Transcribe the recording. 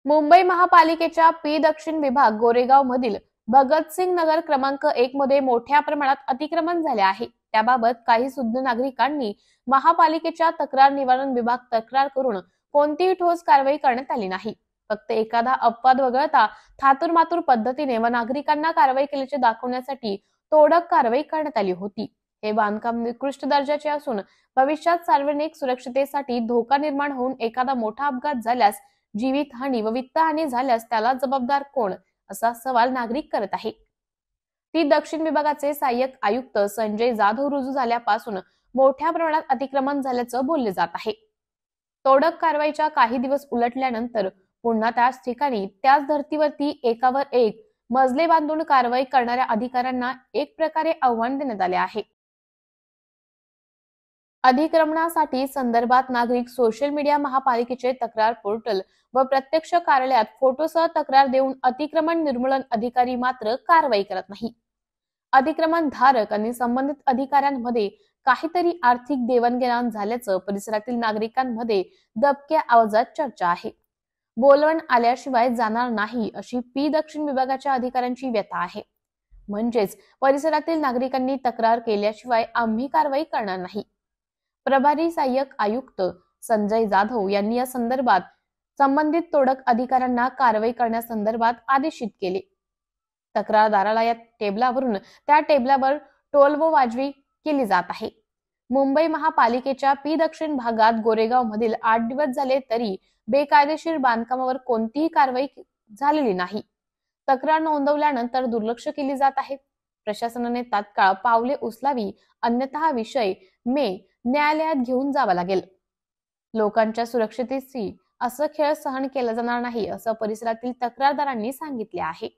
मुंबई महापालिकेच्या पी दक्षिण विभाग गोरेगाव मधील भगतसिंग नगर क्रमांक 1 मध्ये मोठ्या प्रमाणात अतिक्रमण झाले आहे। त्याबाबत काही सुज्ञ नागरिकांनी महापालिकेच्या तक्रार निवारण विभाग तक्रार करून कोणतीही ठोस कारवाई करण्यात आली नाही। फक्त एखादा अपवाद वगळता थातुरमातुर पद्धतीने व नागरिकांना कारवाई केल्याचे दाखवण्यासाठी तोडक कारवाई करण्यात आली होती। हे बांधकाम निकृष्ट दर्जाचे असून भविष्यात सार्वजनिक सुरक्षिततेसाठी धोका निर्माण होऊन एखादा मोठा अपघात झाल्यास जीवितहानी व वित्तहानी झाल्यास त्याला जबाबदार कोण, असा सवाल नागरिक करत आहे। ती दक्षिण विभागाचे सहाय्यक आयुक्त संजय जाधव रुजू झाल्यापासून मोठ्या प्रमाणात अतिक्रमण झाल्याचं बोलले जात आहे। तोडक कारवाईच्या काही दिवस उलटल्यानंतर पुन्हा त्याच ठिकाणी त्याच धर्तीवरती एकावर एक मजले बांधून कारवाई करणाऱ्या अधिकाऱ्यांना एक प्रकारे आव्हान देण्यात आले आहे। अधिक्रमणासाठी संदर्भात नागरिक सोशल मीडिया, महापालिकेचे तक्रार पोर्टल व प्रत्यक्ष कार्यालयात फोटोसह तक्रार देऊन अतिक्रमण निर्मूलन अधिकारी मात्र कारवाई करत नाही। अतिक्रमण धारक आणि संबंधित अधिकाऱ्यांमध्ये काहीतरी आर्थिक देवाणघेवाण झाल्याचं परिसरातील नागरिकांमध्ये दबक्या आवाजात चर्चा आहे। बोलवण आल्याशिवाय जाणार नाही अशी पी दक्षिण विभागाच्या अधिकाऱ्यांची व्यथा आहे। म्हणजेच परिसरातील नागरिकांनी तक्रार केल्याशिवाय आम्ही कारवाई करणार नाही। प्रभारी सहाय्यक आयुक्त संजय जाधव यांनी या संदर्भात संबंधित तोडक अधिकाऱ्यांना कारवाई करण्यासंदर्भात आदेशित केले। तक्रारदाराला या टेबलावरून त्या टेबलावर टोल व वाजवी केली जात आहे। मुंबई महापालिकेच्या पी दक्षिण भागात गोरेगाव मधील 8 दिवस झाले तरी बेकायदेशीर बांधकामावर कोणतीही कारवाई झालेली नाही। तक्रार नोंदवल्यानंतर दुर्लक्ष केली जात आहे। प्रशासनाने तात्काळ पावले उचलावी, अन्यथा हा विषय न्यायालयात घेऊन जावा लागेल। लोकांच्या सुरक्षिततेची असं खेळ सहन केला जाणार नाही, असं परिसरातील तक्रारदारांनी सांगितले आहे।